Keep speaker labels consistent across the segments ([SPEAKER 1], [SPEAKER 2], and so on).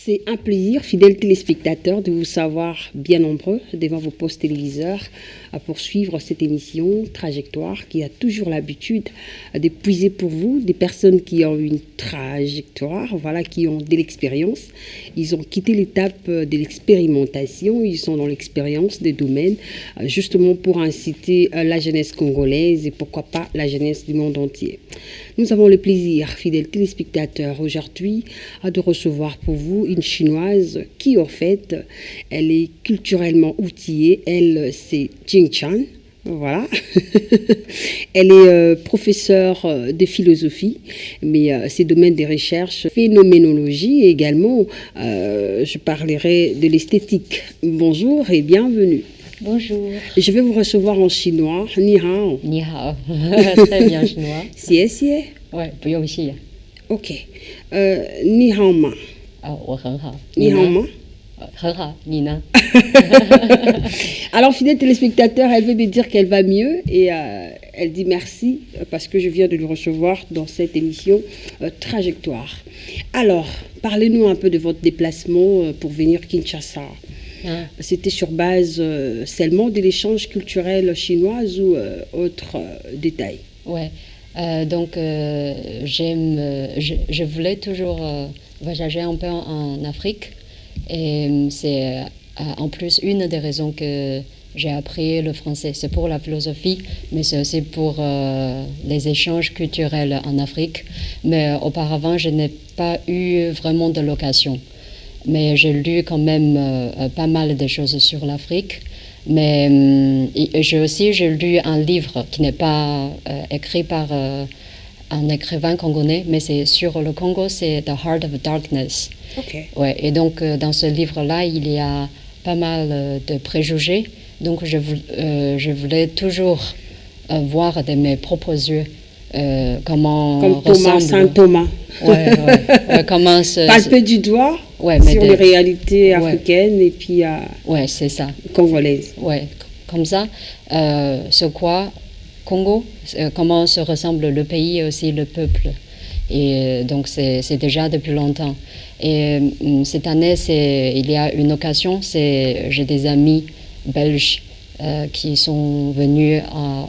[SPEAKER 1] C'est un plaisir, fidèles téléspectateurs, de vous savoir bien nombreux devant vos postes téléviseurs à poursuivre cette émission Trajectoire qui a toujours l'habitude de puiser pour vous des personnes qui ont une trajectoire, voilà, qui ont de l'expérience. Ils ont quitté l'étape de l'expérimentation, ils sont dans l'expérience des domaines justement pour inciter la jeunesse congolaise et pourquoi pas la jeunesse du monde entier. Nous avons le plaisir, fidèles téléspectateurs, aujourd'hui de recevoir pour vous une Chinoise qui, en fait, elle est culturellement outillée. Elle, c'est Jing Chan. Voilà. Elle est professeure de philosophie, mais ses domaines de recherche, phénoménologie et également, je parlerai de l'esthétique. Bonjour et bienvenue.
[SPEAKER 2] Bonjour.
[SPEAKER 1] Je vais vous recevoir en chinois. Ni hao.
[SPEAKER 2] Ni hao. Très bien chinois.
[SPEAKER 1] Xie xie.
[SPEAKER 2] Ouais, 不用谢。
[SPEAKER 1] OK. Ni hao ma.
[SPEAKER 2] 我很好。
[SPEAKER 1] Ni hao ma.
[SPEAKER 2] 很好，你呢？
[SPEAKER 1] Alors, fidèle téléspectateur, elle veut me dire qu'elle va mieux et elle dit merci parce que je viens de le recevoir dans cette émission Trajectoire. Alors, parlez-nous un peu de votre déplacement pour venir à Kinshasa. C'était sur base seulement de l'échange culturel chinois ou autres détails?
[SPEAKER 2] Ouais, donc je voulais toujours voyager un peu en Afrique et c'est en plus une des raisons que j'ai appris le français. C'est pour la philosophie, mais c'est aussi pour les échanges culturels en Afrique. Mais auparavant, je n'ai pas eu vraiment de l'occasion. Mais j'ai lu quand même pas mal de choses sur l'Afrique. Mais j'ai lu un livre qui n'est pas écrit par un écrivain congolais, mais c'est sur le Congo, c'est The Heart of Darkness.
[SPEAKER 1] Okay.
[SPEAKER 2] Ouais, et donc dans ce livre-là, il y a pas mal de préjugés. Donc je voulais toujours voir de mes propres yeux comment
[SPEAKER 1] comme
[SPEAKER 2] ressemble...
[SPEAKER 1] Thomas, Saint Thomas.
[SPEAKER 2] Ouais, comment
[SPEAKER 1] palper du doigt sur les réalités africaines et puis
[SPEAKER 2] ouais, c'est ça.
[SPEAKER 1] Congolaises.
[SPEAKER 2] Ouais, comme ça. Ce quoi, Congo, comment se ressemble le pays et aussi le peuple. Et donc c'est déjà depuis longtemps. Et cette année, il y a une occasion, j'ai des amis belges qui sont venus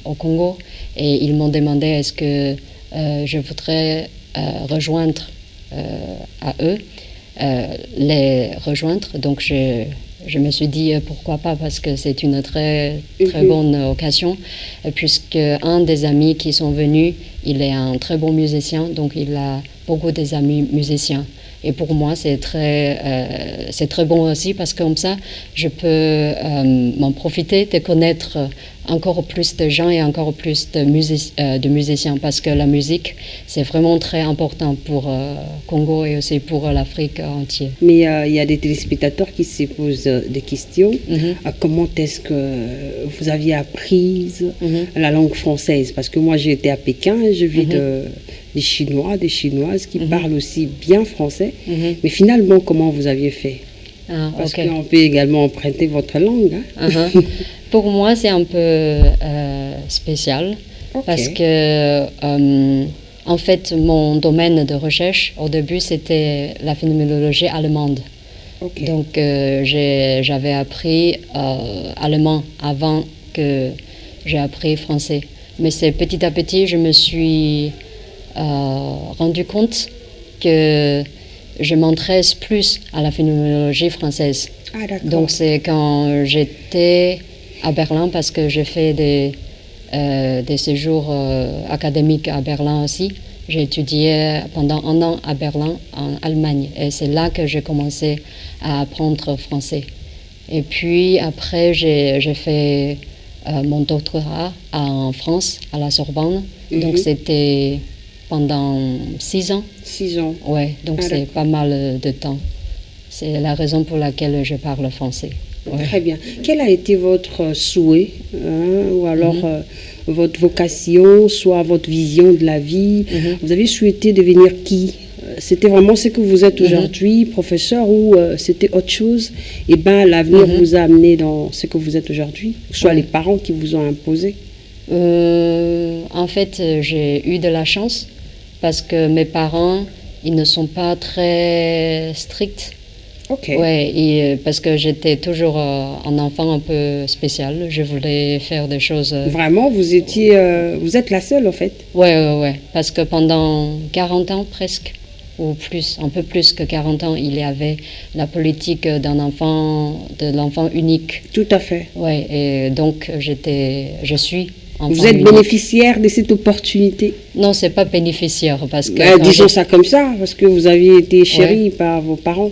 [SPEAKER 2] au Congo et ils m'ont demandé est-ce que je voudrais rejoindre à eux, les rejoindre. Donc je me suis dit pourquoi pas, parce que c'est une très bonne occasion, puisque un des amis qui sont venus, il est un très bon musicien, donc il a beaucoup des amis musiciens. Et pour moi, c'est très bon aussi, parce que comme ça, je peux m'en profiter de connaître encore plus de gens et encore plus de musiciens, parce que la musique, c'est vraiment très important pour Congo et aussi pour l'Afrique entière.
[SPEAKER 1] Mais il y a des téléspectateurs qui se posent des questions. Comment est-ce que vous aviez appris la langue française? Parce que moi, j'ai été à Pékin et j'ai vu des Chinois, des Chinoises qui parlent aussi bien français. Mais finalement, comment vous aviez fait? Parce qu'on peut également emprunter votre langue. Hein?
[SPEAKER 2] Pour moi, c'est un peu spécial, parce que, en fait, mon domaine de recherche, au début, c'était la phénoménologie allemande. Donc, j'avais appris allemand avant que j'ai appris français. Mais c'est petit à petit, je me suis rendu compte que je m'intéresse plus à la phénoménologie française. Donc c'est quand j'étais à Berlin, parce que j'ai fait des séjours académiques à Berlin aussi. J'ai étudié pendant 1 an à Berlin, en Allemagne. Et c'est là que j'ai commencé à apprendre français. Et puis après, j'ai fait mon doctorat en France, à la Sorbonne. Donc c'était pendant 6 ans.
[SPEAKER 1] 6 ans.
[SPEAKER 2] Ouais, donc c'est pas mal de temps. C'est la raison pour laquelle je parle français. Ouais.
[SPEAKER 1] Très bien. Quel a été votre souhait, ou alors votre vocation, soit votre vision de la vie? Vous avez souhaité devenir qui? C'était vraiment ce que vous êtes aujourd'hui, professeur, ou c'était autre chose? Et bien, l'avenir vous a amené dans ce que vous êtes aujourd'hui, soit les parents qui vous ont imposé?
[SPEAKER 2] En fait, j'ai eu de la chance, parce que mes parents, ils ne sont pas très stricts.
[SPEAKER 1] Ok.
[SPEAKER 2] Ouais, et parce que j'étais toujours un enfant un peu spécial. Je voulais faire des choses.
[SPEAKER 1] Vraiment, vous êtes la seule en fait.
[SPEAKER 2] Ouais. Parce que pendant 40 ans presque, ou plus, un peu plus que 40 ans, il y avait la politique de l'enfant unique.
[SPEAKER 1] Tout à fait.
[SPEAKER 2] Ouais, et donc je suis enfant
[SPEAKER 1] Vous êtes
[SPEAKER 2] unique.
[SPEAKER 1] bénéficiaire de cette opportunité.
[SPEAKER 2] Non, c'est pas bénéficiaire parce que
[SPEAKER 1] Disons ça comme ça, parce que vous aviez été chérie par vos parents.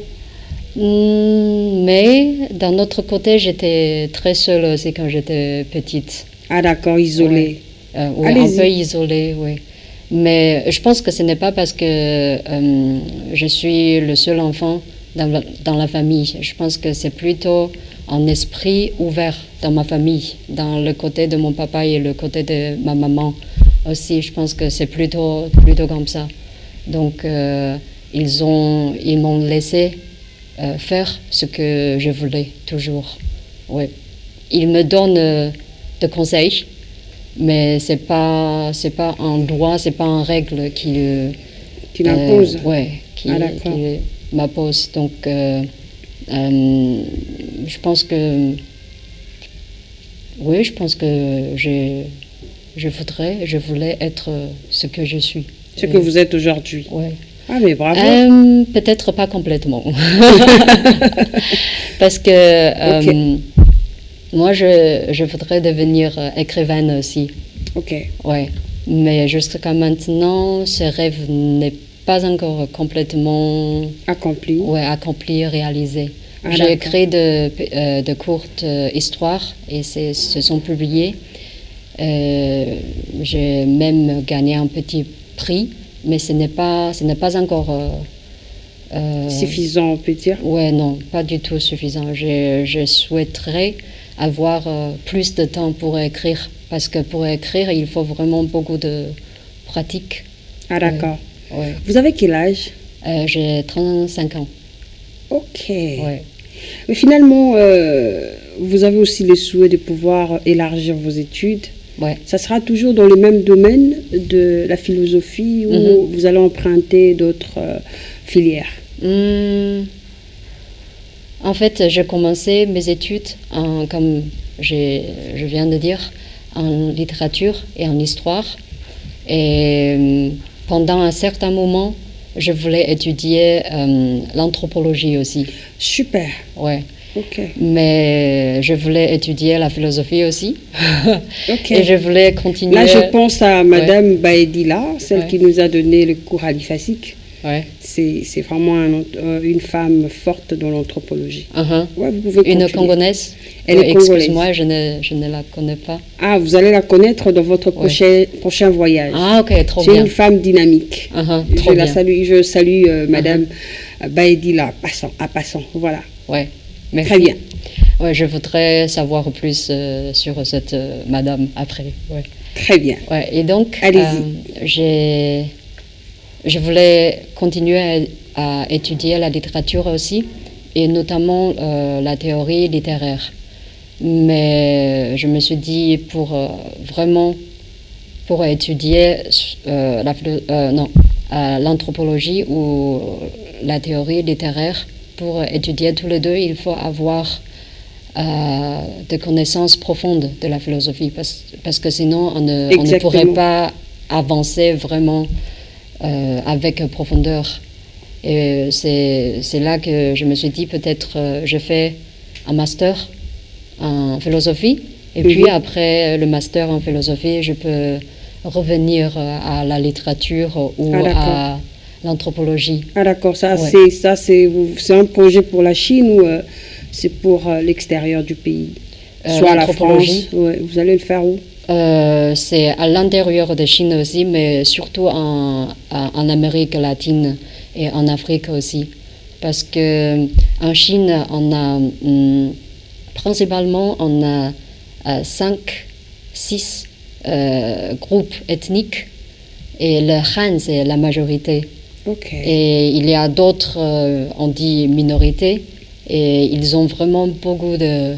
[SPEAKER 2] Mais d'un autre côté, j'étais très seule aussi quand j'étais petite.
[SPEAKER 1] Ah d'accord, isolée.
[SPEAKER 2] Oui, un peu isolée, oui. Mais je pense que ce n'est pas parce que je suis le seul enfant dans la famille. Je pense que c'est plutôt un esprit ouvert dans ma famille, dans le côté de mon papa et le côté de ma maman aussi. Je pense que c'est plutôt comme ça. Donc, ils m'ont laissé faire ce que je voulais toujours. Ouais. Ils me donnent des conseils, mais c'est pas un droit, c'est pas une règle qui
[SPEAKER 1] l'impose.
[SPEAKER 2] Qui m'impose. Donc je pense que je voulais être ce que je suis.
[SPEAKER 1] Ce que vous êtes aujourd'hui.
[SPEAKER 2] Ouais.
[SPEAKER 1] Ah mais bravo.
[SPEAKER 2] Peut-être pas complètement. Parce que moi je voudrais devenir écrivaine aussi.
[SPEAKER 1] Ok.
[SPEAKER 2] Ouais. Mais jusqu'à maintenant, ce rêve n'est pas encore complètement
[SPEAKER 1] accompli.
[SPEAKER 2] Ouais, accompli, réalisé. J'ai écrit de courtes histoires et se sont publiées. J'ai même gagné un petit prix, mais ce n'est pas encore
[SPEAKER 1] suffisant, on peut dire.
[SPEAKER 2] Ouais, non, pas du tout suffisant. Je souhaiterais avoir plus de temps pour écrire, parce que pour écrire, il faut vraiment beaucoup de pratique.
[SPEAKER 1] Ah d'accord.
[SPEAKER 2] Ouais.
[SPEAKER 1] Vous avez quel âge?
[SPEAKER 2] J'ai 35 ans.
[SPEAKER 1] Ok.
[SPEAKER 2] Ouais.
[SPEAKER 1] Mais finalement, vous avez aussi le souhait de pouvoir élargir vos études.
[SPEAKER 2] Ouais.
[SPEAKER 1] Ça sera toujours dans le même domaine de la philosophie ou vous allez emprunter d'autres filières?
[SPEAKER 2] En fait, j'ai commencé mes études, comme je viens de dire, en littérature et en histoire. Et pendant un certain moment, je voulais étudier l'anthropologie aussi.
[SPEAKER 1] Super.
[SPEAKER 2] Ouais.
[SPEAKER 1] Ok.
[SPEAKER 2] Mais je voulais étudier la philosophie aussi.
[SPEAKER 1] Ok.
[SPEAKER 2] Et je voulais continuer.
[SPEAKER 1] Là, je pense à Madame Baedila, celle qui nous a donné le cours aliphatique.
[SPEAKER 2] Ouais.
[SPEAKER 1] C'est vraiment une femme forte dans l'anthropologie.
[SPEAKER 2] Ouais,
[SPEAKER 1] vous pouvez
[SPEAKER 2] une Congolaise.
[SPEAKER 1] Elle est congolaise.
[SPEAKER 2] Excuse-moi, je ne la connais pas.
[SPEAKER 1] Ah, vous allez la connaître dans votre prochain voyage.
[SPEAKER 2] Ah, ok, trop bien.
[SPEAKER 1] C'est une femme dynamique.
[SPEAKER 2] Trop bien.
[SPEAKER 1] Je salue Madame Baedila, en passant. Voilà.
[SPEAKER 2] Ouais. Merci.
[SPEAKER 1] Très bien.
[SPEAKER 2] Ouais, je voudrais savoir plus sur cette madame après. Ouais.
[SPEAKER 1] Très bien.
[SPEAKER 2] Ouais, et donc,
[SPEAKER 1] allez-y.
[SPEAKER 2] Je voulais continuer à étudier la littérature aussi, et notamment la théorie littéraire. Mais je me suis dit, pour étudier l'anthropologie ou la théorie littéraire, pour étudier tous les deux, il faut avoir des connaissances profondes de la philosophie, parce que sinon on ne pourrait pas avancer vraiment avec profondeur. Et c'est là que je me suis dit, peut-être je fais un master en philosophie, et puis après le master en philosophie, je peux revenir à la littérature ou à l'anthropologie.
[SPEAKER 1] Ah d'accord, c'est un projet pour la Chine ou c'est pour l'extérieur du pays? Soit la France. Ouais, vous allez le faire où?
[SPEAKER 2] C'est à l'intérieur de Chine aussi, mais surtout en Amérique latine et en Afrique aussi. Parce que en Chine, on a principalement 5-6 groupes ethniques, et le Han, c'est la majorité.
[SPEAKER 1] Okay.
[SPEAKER 2] Et il y a d'autres, on dit minorités, et ils ont vraiment beaucoup de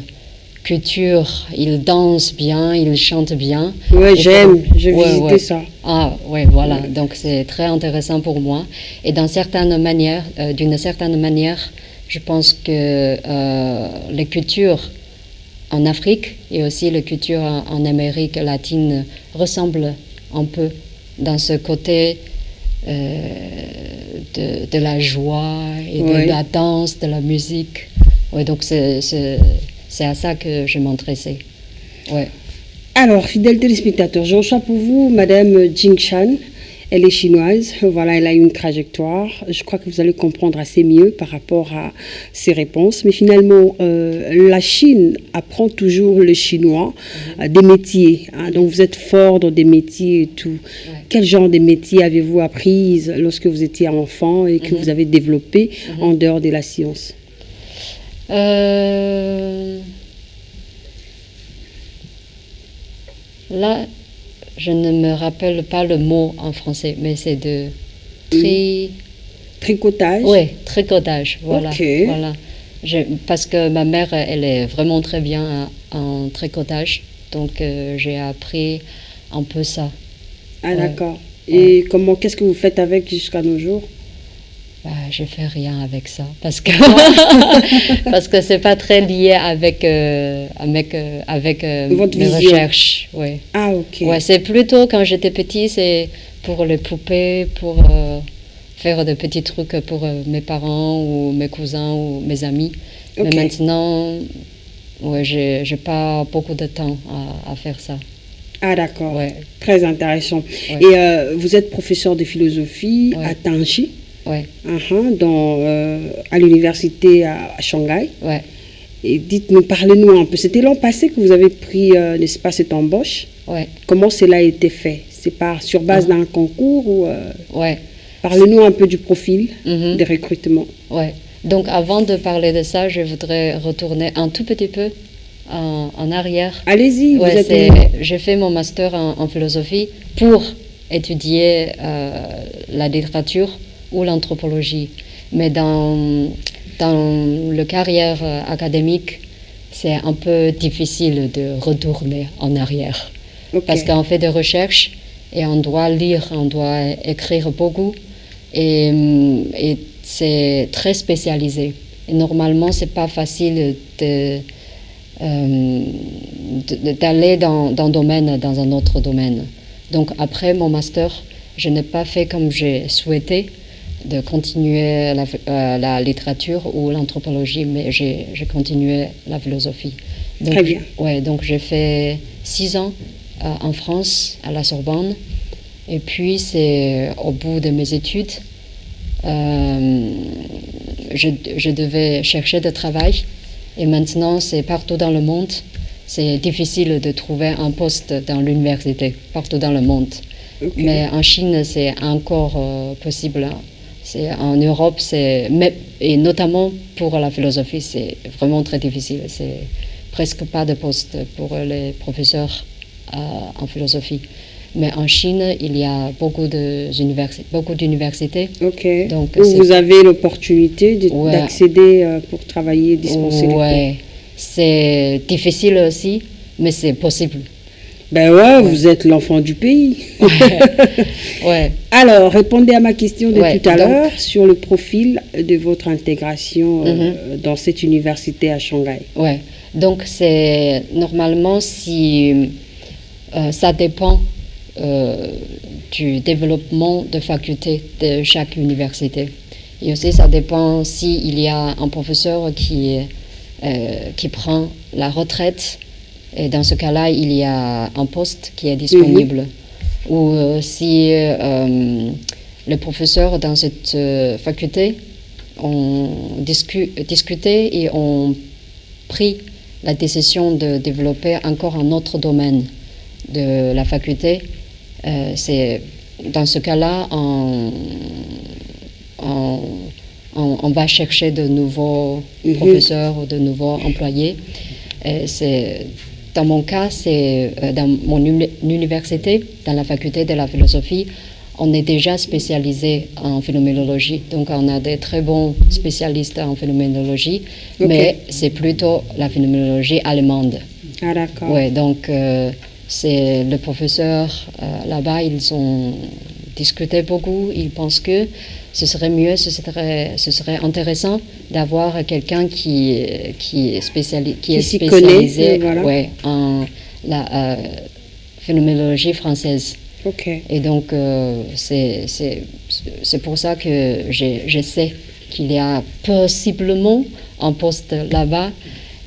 [SPEAKER 2] culture. Ils dansent bien, ils chantent bien.
[SPEAKER 1] Ouais, j'ai visité ça.
[SPEAKER 2] Ah, ouais, voilà. Donc c'est très intéressant pour moi. Et d'une certaine manière, je pense que les cultures en Afrique et aussi les cultures en Amérique latine ressemblent un peu dans ce côté de la joie et de la danse, de la musique. Ouais, donc c'est à ça que je m'intéressais. Ouais.
[SPEAKER 1] Alors, fidèles téléspectateurs, je reçois pour vous Madame Jing Shan. Elle est chinoise, voilà, elle a une trajectoire. Je crois que vous allez comprendre assez mieux par rapport à ses réponses. Mais finalement, la Chine apprend toujours le chinois, des métiers. Hein, donc vous êtes fort dans des métiers et tout. Ouais. Quel genre de métiers avez-vous appris lorsque vous étiez enfant et que vous avez développé en dehors de la science?
[SPEAKER 2] Là, je ne me rappelle pas le mot en français, mais c'est de
[SPEAKER 1] tricotage.
[SPEAKER 2] Oui, tricotage, voilà.
[SPEAKER 1] Okay.
[SPEAKER 2] Voilà. Parce que ma mère, elle est vraiment très bien en tricotage, donc j'ai appris un peu ça.
[SPEAKER 1] Ah d'accord. Et qu'est-ce que vous faites avec jusqu'à nos jours?
[SPEAKER 2] Bah, je fais rien avec ça parce que parce que c'est pas très lié avec
[SPEAKER 1] votre
[SPEAKER 2] mes
[SPEAKER 1] vision.
[SPEAKER 2] Recherches. Ouais.
[SPEAKER 1] Ah ok.
[SPEAKER 2] Ouais, c'est plutôt quand j'étais petit, c'est pour les poupées, pour faire de petits trucs pour mes parents ou mes cousins ou mes amis. Okay. Mais maintenant, ouais, j'ai pas beaucoup de temps à faire ça.
[SPEAKER 1] Ah d'accord.
[SPEAKER 2] Ouais.
[SPEAKER 1] Très intéressant. Ouais. Et vous êtes professeur de philosophie à Tanchi.
[SPEAKER 2] Ouais.
[SPEAKER 1] À l'université à Shanghai.
[SPEAKER 2] Ouais.
[SPEAKER 1] Et dites-nous, parlez-nous un peu. C'était l'an passé que vous avez pris, n'est-ce pas, cette embauche?
[SPEAKER 2] Ouais.
[SPEAKER 1] Comment cela a été fait? C'est sur base d'un concours ou
[SPEAKER 2] Ouais.
[SPEAKER 1] Parlez-nous un peu du profil des recrutements.
[SPEAKER 2] Ouais. Donc avant de parler de ça, je voudrais retourner un tout petit peu en arrière.
[SPEAKER 1] Allez-y.
[SPEAKER 2] Ouais, j'ai fait mon master en philosophie pour étudier la littérature ou l'anthropologie. Mais dans le carrière académique, c'est un peu difficile de retourner en arrière. Okay. Parce qu'on fait des recherches et on doit lire, on doit écrire beaucoup et c'est très spécialisé. Et normalement, c'est pas facile d'aller dans un autre domaine. Donc après mon master, je n'ai pas fait comme j'ai souhaité, de continuer la littérature ou l'anthropologie, mais j'ai continué la philosophie. Donc,
[SPEAKER 1] très bien.
[SPEAKER 2] Ouais, donc j'ai fait 6 ans en France, à la Sorbonne, et puis c'est au bout de mes études, je devais chercher de travail, et maintenant c'est partout dans le monde, c'est difficile de trouver un poste dans l'université, partout dans le monde. Okay. Mais en Chine, c'est encore possible. En Europe, et notamment pour la philosophie, c'est vraiment très difficile. C'est presque pas de poste pour les professeurs en philosophie. Mais en Chine, il y a beaucoup d'universités.
[SPEAKER 1] Ok. Donc, où vous avez l'opportunité d'accéder pour travailler, dispenser les cours.
[SPEAKER 2] Ouais. C'est difficile aussi, mais c'est possible.
[SPEAKER 1] Ben ouais, vous êtes l'enfant du pays.
[SPEAKER 2] Ouais.
[SPEAKER 1] Alors, répondez à ma question de tout à l'heure sur le profil de votre intégration dans cette université à Shanghai.
[SPEAKER 2] Ouais. Donc, c'est normalement si ça dépend du développement de faculté de chaque université. Et aussi, ça dépend s'il y a un professeur qui prend la retraite. Et dans ce cas-là, il y a un poste qui est disponible. Ou si les professeurs dans cette faculté ont discuté et ont pris la décision de développer encore un autre domaine de la faculté, c'est dans ce cas-là, on va chercher de nouveaux professeurs ou de nouveaux employés. Dans mon cas, c'est dans mon université, dans la faculté de la philosophie, on est déjà spécialisé en phénoménologie. Donc, on a des très bons spécialistes en phénoménologie, mais c'est plutôt la phénoménologie allemande.
[SPEAKER 1] Ah, d'accord.
[SPEAKER 2] Ouais, donc, c'est le professeur là-bas, ils ont discuté beaucoup. Ils pensent que ce serait mieux, ce serait intéressant d'avoir quelqu'un qui est
[SPEAKER 1] s'y
[SPEAKER 2] spécialisé
[SPEAKER 1] connaît, voilà.
[SPEAKER 2] ouais, en la phénoménologie française.
[SPEAKER 1] Ok.
[SPEAKER 2] Et donc, c'est pour ça que je sais qu'il y a possiblement un poste là-bas.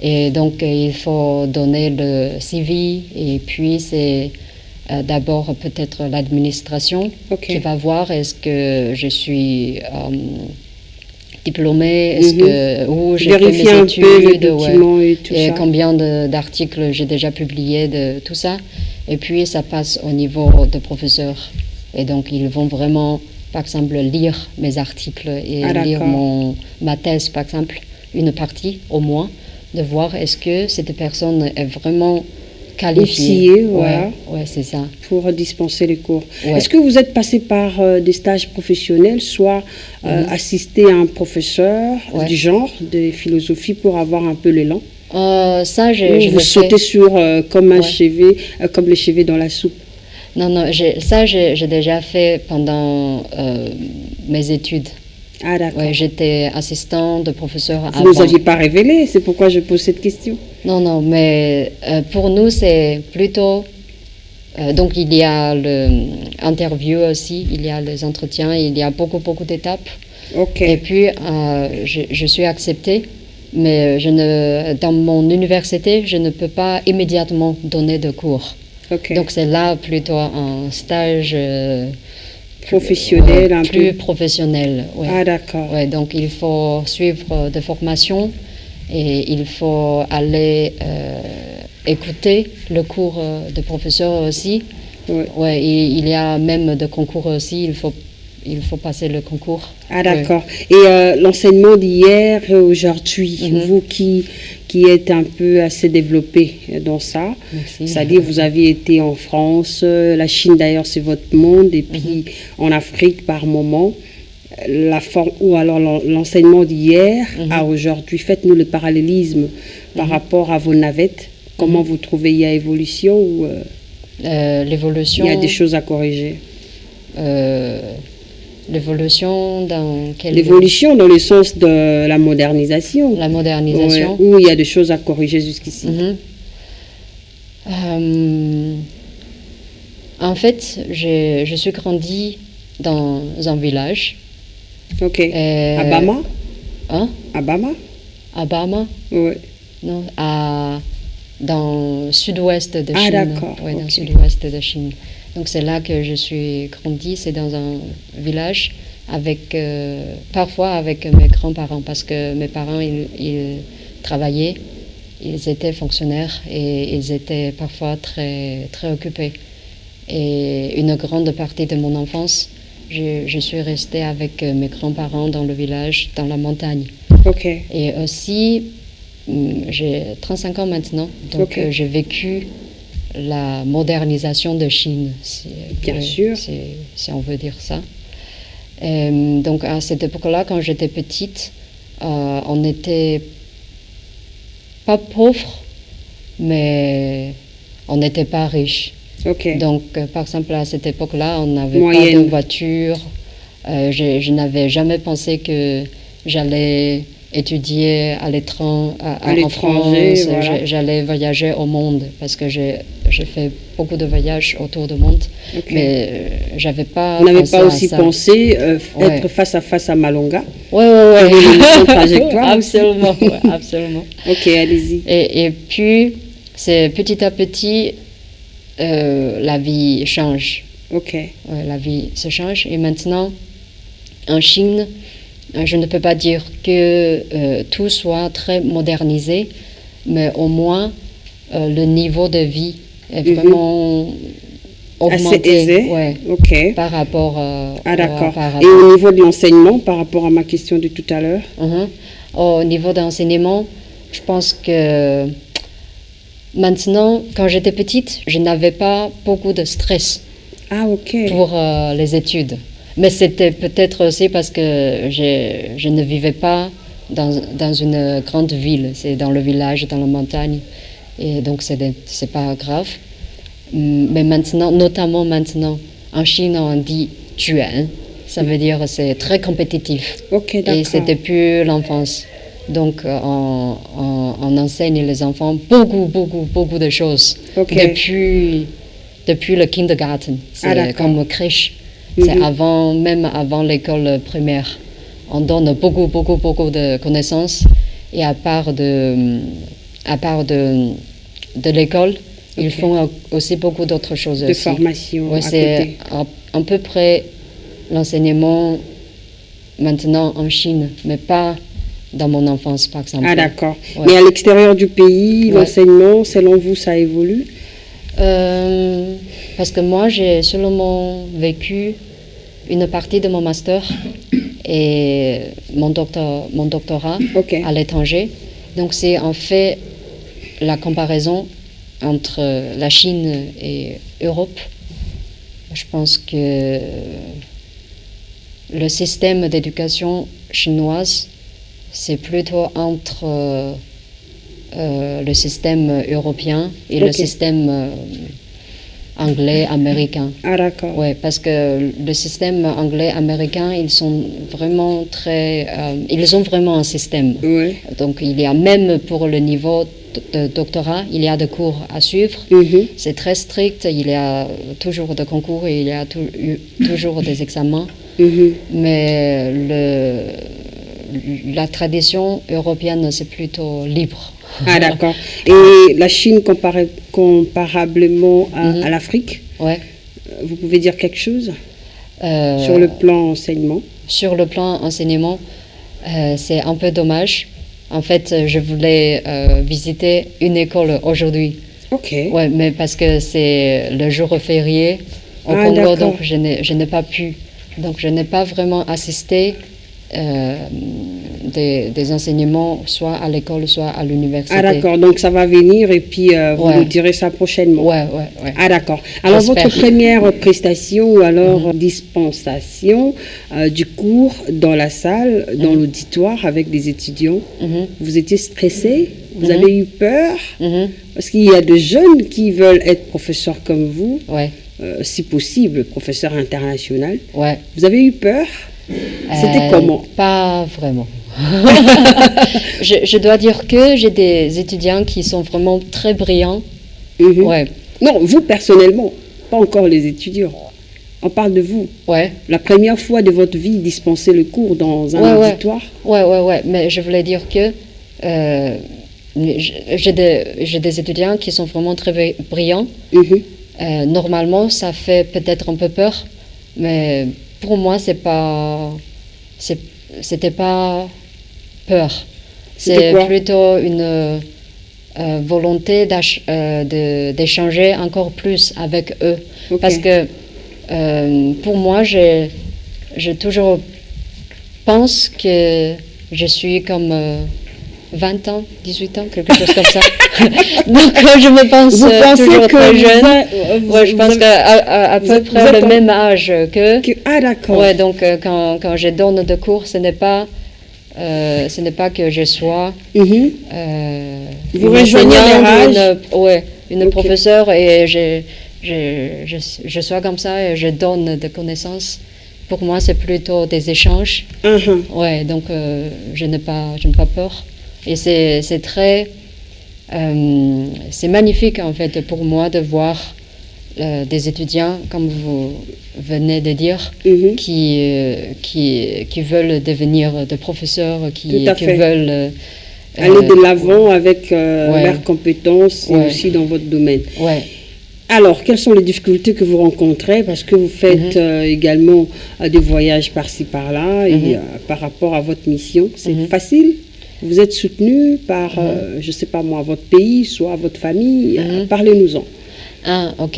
[SPEAKER 2] Et donc, il faut donner le CV. Et puis, c'est d'abord peut-être l'administration qui va voir est-ce que je suis diplômée, est-ce que où j'ai fait mes études,
[SPEAKER 1] un peu les documents et tout ça.
[SPEAKER 2] Combien d'articles j'ai déjà publié, de tout ça. Et puis, ça passe au niveau de professeur. Et donc, ils vont vraiment, par exemple, lire mes articles et lire ma thèse, par exemple, une partie au moins, de voir est-ce que cette personne est vraiment qualifiée.
[SPEAKER 1] Outillée, voilà.
[SPEAKER 2] Ouais, c'est ça.
[SPEAKER 1] Pour dispenser les cours.
[SPEAKER 2] Ouais.
[SPEAKER 1] Est-ce que vous êtes passé par des stages professionnels, soit assister à un professeur du genre de philosophie pour avoir un peu l'élan?
[SPEAKER 2] Ça,
[SPEAKER 1] vous sautez sur comme un chevet, comme les chevets dans la soupe.
[SPEAKER 2] Non, j'ai déjà fait pendant mes études.
[SPEAKER 1] Ah, d'accord.
[SPEAKER 2] Ouais, j'étais assistante de professeur avant.
[SPEAKER 1] Vous ne nous aviez pas révélé, c'est pourquoi je pose cette question.
[SPEAKER 2] Non, mais pour nous, c'est plutôt... donc, il y a l'interview aussi, il y a les entretiens, il y a beaucoup d'étapes.
[SPEAKER 1] Ok.
[SPEAKER 2] Et puis, je suis acceptée, mais dans mon université, je ne peux pas immédiatement donner de cours.
[SPEAKER 1] Okay.
[SPEAKER 2] Donc, c'est là plutôt un stage...
[SPEAKER 1] professionnel,
[SPEAKER 2] plus professionnel. Ouais.
[SPEAKER 1] Ah, d'accord.
[SPEAKER 2] Ouais, donc, il faut suivre des formations et il faut aller écouter le cours de professeur aussi. Ouais, il y a même des concours aussi, il faut passer le concours.
[SPEAKER 1] Ah, d'accord. Ouais. Et l'enseignement d'hier et aujourd'hui, vous qui êtes un peu assez développé dans ça, c'est-à-dire vous avez été en France, la Chine d'ailleurs c'est votre monde, et puis en Afrique par moment, ou alors l'enseignement d'hier à aujourd'hui, faites-nous le parallélisme par rapport à vos navettes, comment vous trouvez, il y a évolution ou
[SPEAKER 2] l'évolution,
[SPEAKER 1] il y a des choses à corriger?
[SPEAKER 2] L'évolution dans quel...
[SPEAKER 1] L'évolution dans le sens de la modernisation.
[SPEAKER 2] La modernisation.
[SPEAKER 1] Ouais, où il y a des choses à corriger jusqu'ici.
[SPEAKER 2] En fait, je suis grandie dans un village.
[SPEAKER 1] Ok. À Bama?
[SPEAKER 2] Hein?
[SPEAKER 1] À Bama?
[SPEAKER 2] À Bama?
[SPEAKER 1] Oui.
[SPEAKER 2] Non, dans le sud-ouest de Chine.
[SPEAKER 1] Ah, d'accord.
[SPEAKER 2] Oui, dans le sud-ouest de Chine. Donc c'est là que je suis grandie, c'est dans un village parfois avec mes grands-parents parce que mes parents ils travaillaient, ils étaient fonctionnaires et ils étaient parfois très occupés. Et une grande partie de mon enfance, je suis restée avec mes grands-parents dans le village, dans la montagne.
[SPEAKER 1] Ok.
[SPEAKER 2] Et aussi, j'ai 35 ans maintenant, donc j'ai vécu la modernisation de Chine,
[SPEAKER 1] bien sûr,
[SPEAKER 2] si on veut dire ça. Donc à cette époque-là, quand j'étais petite, on n'était pas pauvre, mais on n'était pas riche.
[SPEAKER 1] Okay.
[SPEAKER 2] Donc par exemple à cette époque-là, on n'avait pas de voiture. Je n'avais jamais pensé que j'allais étudier à l'étranger, en France, voilà. J'allais voyager au monde parce que j'ai fait beaucoup de voyages autour du monde, mais j'avais pas.
[SPEAKER 1] Vous n'avez pas aussi pensé être face à face à Malonga?
[SPEAKER 2] Ouais.
[SPEAKER 1] Trajectoire
[SPEAKER 2] absolument, absolument.
[SPEAKER 1] Ok, allez-y.
[SPEAKER 2] Et puis, c'est petit à petit, la vie change.
[SPEAKER 1] Ok.
[SPEAKER 2] La vie se change et maintenant, en Chine, je ne peux pas dire que tout soit très modernisé, mais au moins le niveau de vie est vraiment augmenté.
[SPEAKER 1] Assez aisé.
[SPEAKER 2] Ouais, par rapport
[SPEAKER 1] Ah d'accord. Et au niveau de l'enseignement, par rapport à ma question de tout à l'heure?
[SPEAKER 2] Au niveau de l'enseignement, je pense que maintenant, quand j'étais petite, je n'avais pas beaucoup de stress pour les études. Mais c'était peut-être aussi parce que je ne vivais pas dans une grande ville. C'est dans le village, dans la montagne. Et donc, c'est pas grave. Mais maintenant, notamment maintenant, en Chine, on dit juan, ça veut dire c'est très compétitif.
[SPEAKER 1] Ok,
[SPEAKER 2] Et c'est
[SPEAKER 1] d'accord.
[SPEAKER 2] depuis l'enfance. Donc, on enseigne les enfants beaucoup de choses.
[SPEAKER 1] Ok.
[SPEAKER 2] Depuis le kindergarten, c'est
[SPEAKER 1] D'accord.
[SPEAKER 2] comme crèche. C'est
[SPEAKER 1] Mhm.
[SPEAKER 2] même avant l'école primaire. On donne beaucoup de connaissances. Et à part de l'école, ils
[SPEAKER 1] Ok.
[SPEAKER 2] font aussi beaucoup d'autres choses
[SPEAKER 1] De
[SPEAKER 2] aussi.
[SPEAKER 1] formation
[SPEAKER 2] Ouais,
[SPEAKER 1] à
[SPEAKER 2] c'est
[SPEAKER 1] côté.
[SPEAKER 2] à peu près l'enseignement maintenant en Chine, mais pas dans mon enfance, par exemple.
[SPEAKER 1] Ah, d'accord.
[SPEAKER 2] Ouais.
[SPEAKER 1] Mais à l'extérieur du pays,
[SPEAKER 2] Ouais.
[SPEAKER 1] l'enseignement, selon vous, ça évolue?
[SPEAKER 2] Parce que moi, j'ai seulement vécu une partie de mon master et mon doctorat
[SPEAKER 1] Ok.
[SPEAKER 2] à l'étranger. Donc, c'est en fait la comparaison entre la Chine et l'Europe. Je pense que le système d'éducation chinoise, c'est plutôt entre le système européen et le
[SPEAKER 1] Ok.
[SPEAKER 2] système anglais-américain.
[SPEAKER 1] Ah, d'accord.
[SPEAKER 2] Ouais, parce que le système anglais-américain, ils ont vraiment un système.
[SPEAKER 1] Ouais.
[SPEAKER 2] Donc, il y a même pour le niveau de doctorat, il y a des cours à suivre.
[SPEAKER 1] Mhm.
[SPEAKER 2] C'est très strict, il y a toujours des concours et il y a toujours des examens.
[SPEAKER 1] Mhm.
[SPEAKER 2] Mais la tradition européenne, c'est plutôt libre.
[SPEAKER 1] Ah, d'accord. Et la Chine, comparablement
[SPEAKER 2] Mhm.
[SPEAKER 1] à l'Afrique,
[SPEAKER 2] Ouais.
[SPEAKER 1] vous pouvez dire quelque chose
[SPEAKER 2] Euh,
[SPEAKER 1] sur le plan enseignement?
[SPEAKER 2] Sur le plan enseignement, c'est un peu dommage. En fait, je voulais visiter une école aujourd'hui.
[SPEAKER 1] Ok.
[SPEAKER 2] Ouais, mais parce que c'est le jour férié au
[SPEAKER 1] Ah,
[SPEAKER 2] Congo,
[SPEAKER 1] d'accord.
[SPEAKER 2] donc je n'ai pas pu. Donc je n'ai pas vraiment assisté des enseignements, soit à l'école, soit à l'université.
[SPEAKER 1] Ah, d'accord. Donc ça va venir et puis vous
[SPEAKER 2] Ouais.
[SPEAKER 1] nous direz ça prochainement.
[SPEAKER 2] Ouais.
[SPEAKER 1] Ah, d'accord. Alors, votre
[SPEAKER 2] J'espère.
[SPEAKER 1] première prestation ou alors dispensation du cours dans la salle, dans l'auditoire avec des étudiants,
[SPEAKER 2] Mhm,
[SPEAKER 1] vous étiez stressé? Vous
[SPEAKER 2] Mhm.
[SPEAKER 1] avez eu peur?
[SPEAKER 2] mhm,
[SPEAKER 1] Parce qu'il y a de jeunes qui veulent être professeurs comme vous,
[SPEAKER 2] ouais,
[SPEAKER 1] si possible, professeur international.
[SPEAKER 2] ouais.
[SPEAKER 1] Vous avez eu peur? C'était comment?
[SPEAKER 2] Pas vraiment. Je dois dire que j'ai des étudiants qui sont vraiment très brillants.
[SPEAKER 1] Mhm.
[SPEAKER 2] Ouais,
[SPEAKER 1] Non, vous personnellement, pas encore les étudiants. On parle de vous.
[SPEAKER 2] ouais,
[SPEAKER 1] La première fois de votre vie, dispenser le cours dans un
[SPEAKER 2] Ouais.
[SPEAKER 1] auditoire.
[SPEAKER 2] ouais. Mais je voulais dire que j'ai des étudiants qui sont vraiment très brillants.
[SPEAKER 1] Mhm.
[SPEAKER 2] Normalement, ça fait peut-être un peu peur, mais pour moi, c'était pas peur.
[SPEAKER 1] C'était
[SPEAKER 2] C'est
[SPEAKER 1] quoi?
[SPEAKER 2] plutôt une volonté d'échanger encore plus avec eux.
[SPEAKER 1] Ok.
[SPEAKER 2] Parce que pour moi, j'ai toujours pense que je suis comme 20 ans, 18 ans, quelque chose comme ça. Donc je me pense
[SPEAKER 1] Vous pensez
[SPEAKER 2] toujours
[SPEAKER 1] que
[SPEAKER 2] très
[SPEAKER 1] vous
[SPEAKER 2] jeune.
[SPEAKER 1] êtes-
[SPEAKER 2] Ouais, je pense
[SPEAKER 1] vous-
[SPEAKER 2] qu'à à peu
[SPEAKER 1] vous
[SPEAKER 2] près
[SPEAKER 1] êtes
[SPEAKER 2] le
[SPEAKER 1] en-
[SPEAKER 2] même âge que.
[SPEAKER 1] Ah, d'accord.
[SPEAKER 2] Ouais, donc quand je donne des cours, ce n'est pas que je sois
[SPEAKER 1] Mhm. Vous
[SPEAKER 2] une
[SPEAKER 1] rejoignez leur
[SPEAKER 2] enseignante
[SPEAKER 1] âge?
[SPEAKER 2] ou une
[SPEAKER 1] Ok.
[SPEAKER 2] professeure et je sois comme ça et je donne des connaissances. Pour moi, c'est plutôt des échanges.
[SPEAKER 1] Mhm.
[SPEAKER 2] Ouais, donc je n'ai pas peur. Et c'est très, c'est magnifique en fait pour moi de voir des étudiants, comme vous venez de dire,
[SPEAKER 1] Mhm.
[SPEAKER 2] qui veulent devenir des professeurs, qui
[SPEAKER 1] Tout à fait.
[SPEAKER 2] veulent
[SPEAKER 1] Aller de l'avant avec
[SPEAKER 2] ouais.
[SPEAKER 1] leurs compétences et
[SPEAKER 2] Ouais.
[SPEAKER 1] aussi dans votre domaine.
[SPEAKER 2] Ouais.
[SPEAKER 1] Alors, quelles sont les difficultés que vous rencontrez? Parce que vous faites également des voyages par-ci par-là et par rapport à votre mission, c'est facile? Vous êtes soutenu par, je ne sais pas moi, votre pays, soit votre famille? Parlez-nous-en.
[SPEAKER 2] Ah, ok.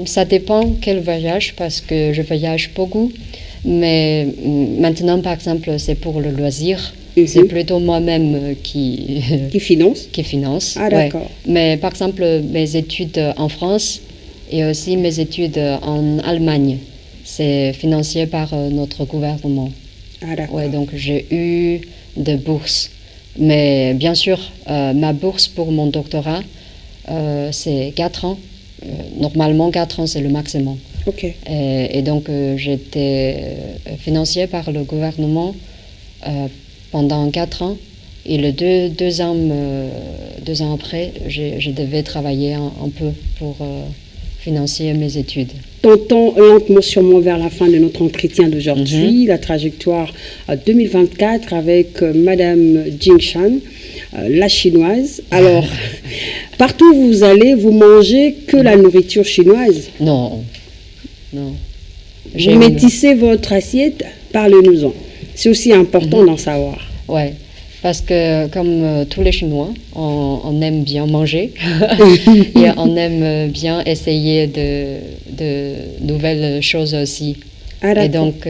[SPEAKER 2] Ça dépend quel voyage, parce que je voyage beaucoup. Mais maintenant, par exemple, c'est pour le loisir. C'est plutôt moi-même qui
[SPEAKER 1] finance?
[SPEAKER 2] qui finance.
[SPEAKER 1] Ah, d'accord.
[SPEAKER 2] Mais par exemple, mes études en France et aussi mes études en Allemagne, c'est financé par notre gouvernement.
[SPEAKER 1] Ah, d'accord.
[SPEAKER 2] Ouais, donc j'ai eu des bourses. Mais bien sûr, ma bourse pour mon doctorat, c'est 4 ans. Normalement, 4 ans, c'est le maximum.
[SPEAKER 1] Ok.
[SPEAKER 2] Et donc, j'étais financée par le gouvernement pendant 4 ans. Et les deux ans après, je devais travailler un peu pour financer mes études.
[SPEAKER 1] Tentons lentement sûrement vers la fin de notre entretien d'aujourd'hui, la trajectoire 2024 avec Madame Jing Shan, la chinoise. Alors, partout où vous allez, vous mangez que la nourriture chinoise?
[SPEAKER 2] Non, non.
[SPEAKER 1] Vous métissez votre assiette? Parlez-nous-en. C'est aussi important d'en savoir.
[SPEAKER 2] Ouais. Parce que comme tous les Chinois, on aime bien manger et on aime bien essayer de nouvelles choses aussi. Et donc,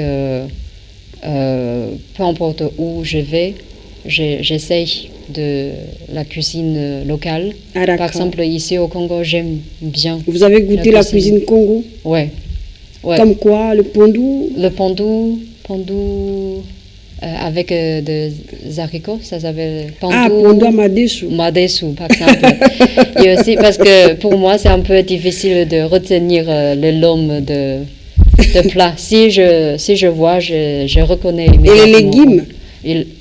[SPEAKER 2] peu importe où je vais, j'essaye de la cuisine locale. Par exemple, ici au Congo, j'aime bien.
[SPEAKER 1] Vous avez goûté la cuisine Congo?
[SPEAKER 2] Ouais.
[SPEAKER 1] Comme quoi, le pondu?
[SPEAKER 2] Le pondu avec des haricots, ça s'appelle pondu.
[SPEAKER 1] Ah, pondu à madesu.
[SPEAKER 2] Madesu, par exemple. Et aussi parce que pour moi, c'est un peu difficile de retenir le nom de plat. Si je vois, je reconnais.
[SPEAKER 1] Et les légumes?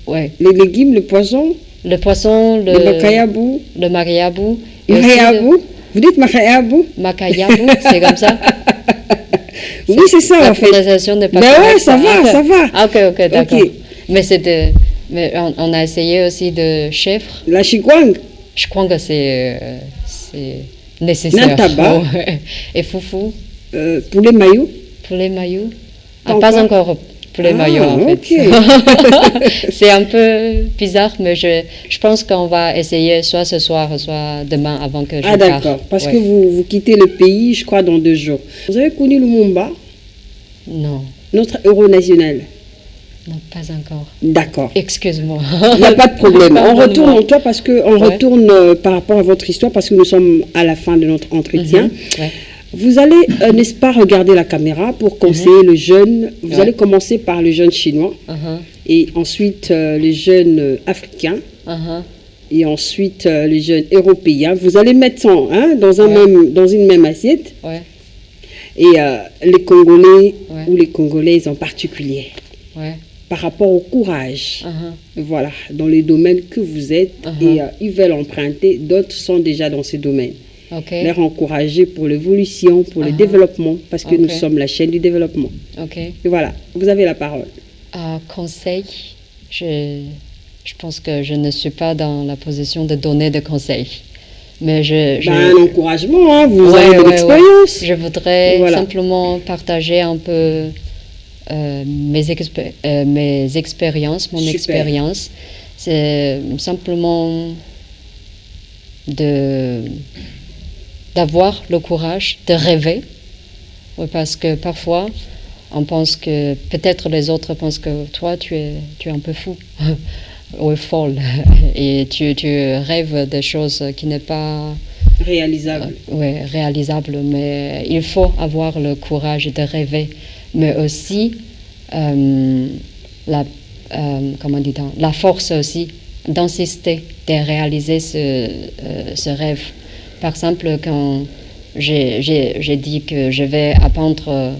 [SPEAKER 2] Ouais.
[SPEAKER 1] Les légumes, le poisson?
[SPEAKER 2] Le poisson,
[SPEAKER 1] le makayabu.
[SPEAKER 2] Le makayabu.
[SPEAKER 1] Makayabu? Vous dites makayabu?
[SPEAKER 2] Makayabu, c'est comme ça.
[SPEAKER 1] Oui, c'est ça,
[SPEAKER 2] la
[SPEAKER 1] en fait.
[SPEAKER 2] prononciation n'est pas
[SPEAKER 1] Ben
[SPEAKER 2] correcte.
[SPEAKER 1] ouais, ça va.
[SPEAKER 2] Ah, ok, d'accord. Okay. Mais on a essayé aussi de chèvre.
[SPEAKER 1] La chikwang?
[SPEAKER 2] Je crois que c'est nécessaire.
[SPEAKER 1] Nataba.
[SPEAKER 2] Et foufou.
[SPEAKER 1] Poulet maillot?
[SPEAKER 2] Poulet maillot. Pas encore poulet maillot, en fait.
[SPEAKER 1] Okay.
[SPEAKER 2] C'est un peu bizarre, mais je pense qu'on va essayer soit ce soir, soit demain avant que je parte.
[SPEAKER 1] Ah, d'accord. Parce que vous quittez le pays, je crois, dans 2 jours. Vous avez connu Lumumba?
[SPEAKER 2] Non.
[SPEAKER 1] Notre héros national?
[SPEAKER 2] Non, pas encore.
[SPEAKER 1] D'accord.
[SPEAKER 2] Excuse-moi.
[SPEAKER 1] Il n'y a pas de problème. On retourne en toi parce que on retourne par rapport à votre histoire parce que nous sommes à la fin de notre entretien. Vous allez, n'est-ce pas, regarder la caméra pour conseiller le jeune. Vous allez commencer par le jeune chinois et ensuite les jeunes africains et ensuite les jeunes européens. Vous allez mettre ça dans une même assiette. Et les Congolais ou les Congolaises en particulier. Par rapport au courage, voilà, dans les domaines que vous êtes, et ils veulent emprunter, d'autres sont déjà dans ces domaines. Les encourager pour l'évolution, pour le développement, parce que nous sommes la chaîne du développement. Et voilà, vous avez la parole.
[SPEAKER 2] Conseil, je pense que je ne suis pas dans la position de donner des conseils. Mais
[SPEAKER 1] un encouragement, hein, vous avez de l'expérience.
[SPEAKER 2] Je voudrais simplement partager un peu mes expériences, mon expérience. C'est simplement d'avoir le courage de rêver. Parce que parfois, on pense que peut-être les autres pensent que toi, tu es un peu fou. Ou folle, et tu rêves de choses qui n'est pas
[SPEAKER 1] réalisable.
[SPEAKER 2] Réalisable, mais il faut avoir le courage de rêver, mais aussi la force aussi d'insister, de réaliser ce rêve. Par exemple, quand j'ai dit que je vais apprendre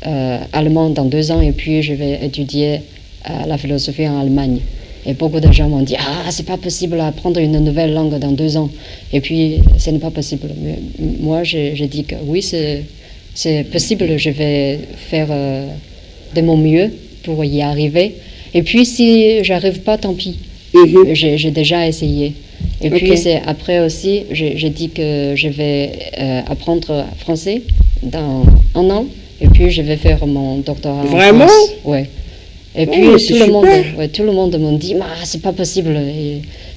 [SPEAKER 2] allemand dans 2 ans et puis je vais étudier la philosophie en Allemagne. Et beaucoup de gens m'ont dit « Ah, c'est pas possible d'apprendre une nouvelle langue dans 2 ans. » Et puis, ce n'est pas possible. Mais moi, j'ai dit que oui, c'est possible. Je vais faire de mon mieux pour y arriver. Et puis, si j'arrive pas, tant pis. J'ai déjà essayé. Et puis, après aussi, j'ai dit que je vais apprendre français dans 1 an. Et puis, je vais faire mon doctorat en France.
[SPEAKER 1] Vraiment?
[SPEAKER 2] Oui. Et puis tout le monde m'a dit c'est pas possible,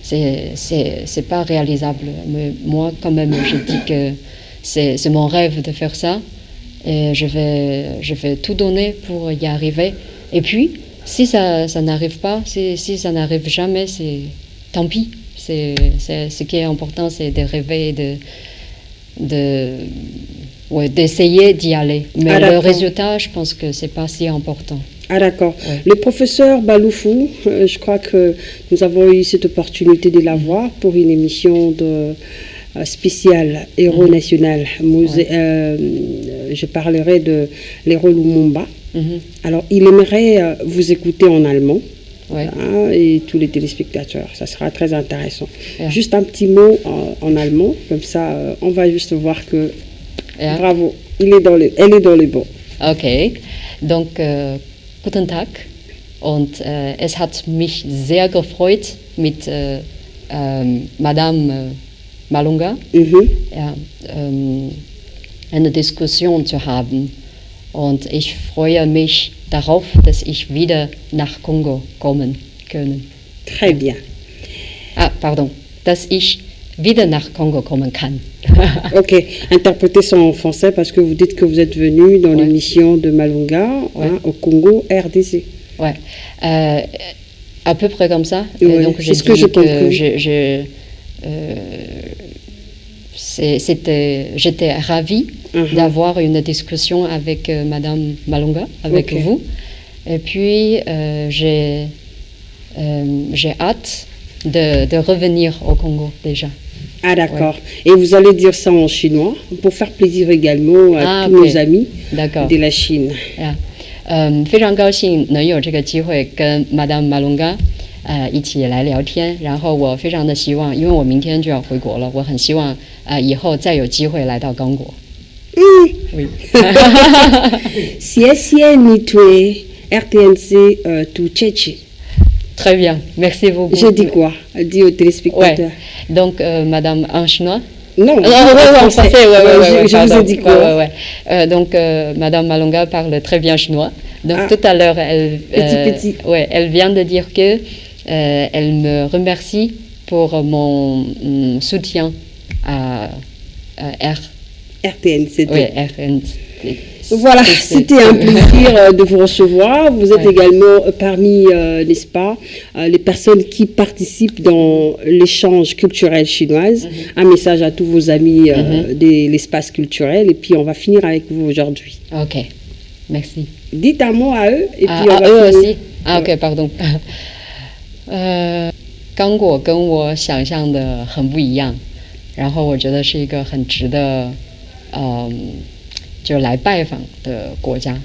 [SPEAKER 2] c'est pas réalisable. Mais moi quand même je dis que c'est mon rêve de faire ça et je vais tout donner pour y arriver. Et puis si ça n'arrive pas, si ça n'arrive jamais, c'est tant pis. Ce qui est important, c'est de rêver et d'essayer d'y aller. Mais le résultat, je pense que c'est pas si important.
[SPEAKER 1] Ah d'accord. Le professeur Baloufou, je crois que nous avons eu cette opportunité de l'avoir pour une émission spécial héros national. Je parlerai de l'héros Lumumba. Alors, il aimerait vous écouter en allemand. Et tous les téléspectateurs, ça sera très intéressant. Juste un petit mot en allemand, comme ça, on va juste voir que bravo, elle est dans les bons.
[SPEAKER 2] Okay, donc guten Tag und es hat mich sehr gefreut mit Madame Malunga eine Diskussion zu haben. Und ich freue mich darauf, dass ich wieder nach Kongo kommen kann.
[SPEAKER 1] Très bien.
[SPEAKER 2] Ah, pardon, dass ich wieder nach Kongo kommen kann.
[SPEAKER 1] Ok, interprétez ça en français parce que vous dites que vous êtes venu dans l'émission de Malunga au Congo RDC.
[SPEAKER 2] Ouais, à peu près comme ça.
[SPEAKER 1] Ouais,
[SPEAKER 2] donc
[SPEAKER 1] c'est ce que j'ai compris.
[SPEAKER 2] J'étais ravie d'avoir une discussion avec Madame Malunga, avec vous. Et puis, j'ai hâte de revenir au Congo déjà.
[SPEAKER 1] Ah d'accord. Et vous allez dire ça en chinois pour faire plaisir également à tous nos amis de la Chine.
[SPEAKER 2] 非常高兴能有这个机会跟 Madame Malunga 一起来聊天，然后我非常的希望，因为我明天就要回国了，我很希望以后再有机会来到刚果。Oui.
[SPEAKER 1] 谢谢你对 RTNC tout Tchétché.
[SPEAKER 2] Très bien, merci beaucoup.
[SPEAKER 1] Je dis quoi? Dis aux téléspectateurs.
[SPEAKER 2] Donc, Madame en chinois.
[SPEAKER 1] Non,
[SPEAKER 2] en français,
[SPEAKER 1] je vous ai dit quoi?
[SPEAKER 2] Donc, Madame Malunga parle très bien chinois. Donc, tout à l'heure, elle vient de dire que elle me remercie pour mon soutien à
[SPEAKER 1] RTNC.
[SPEAKER 2] Oui, RTNC.
[SPEAKER 1] Voilà, c'était un plaisir de vous recevoir. Vous êtes également parmi, n'est-ce pas, les personnes qui participent dans l'échange culturel chinois. Un message à tous vos amis de l'espace culturel. Et puis, on va finir avec vous aujourd'hui.
[SPEAKER 2] Ok, merci.
[SPEAKER 1] Dites un mot à eux. Et puis
[SPEAKER 2] on va eux aussi. Ah, ok, pardon. 刚果跟我想象的很不一样，然后我觉得是一个很值得就来拜访的国家，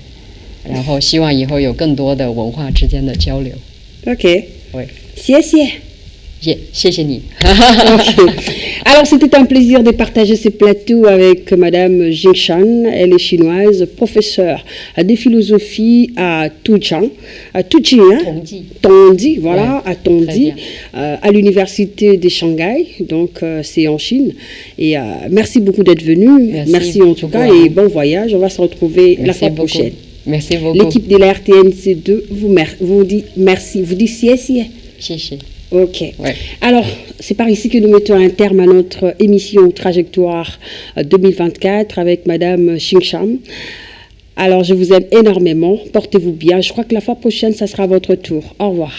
[SPEAKER 2] 然后希望以后有更多的文化之间的交流。
[SPEAKER 1] OK，
[SPEAKER 2] oui，
[SPEAKER 1] 谢谢。
[SPEAKER 2] 谢谢你。
[SPEAKER 1] Alors, c'était un plaisir de partager ces plateaux avec Madame Jing Shan. Elle est chinoise, professeure de philosophie à Tongji, voilà, à Tongji, à l'université de Shanghai. Donc, c'est en Chine. Et merci beaucoup d'être venue. Merci en tout cas et bon voyage. On va se retrouver la fois prochaine.
[SPEAKER 2] Merci beaucoup.
[SPEAKER 1] L'équipe de la RTNC2 vous dit merci. Vous dit xie. Ok. Alors, c'est par ici que nous mettons un terme à notre émission Trajectoire 2024 avec Madame Jing Shan. Alors, je vous aime énormément. Portez-vous bien. Je crois que la fois prochaine, ça sera votre tour. Au revoir.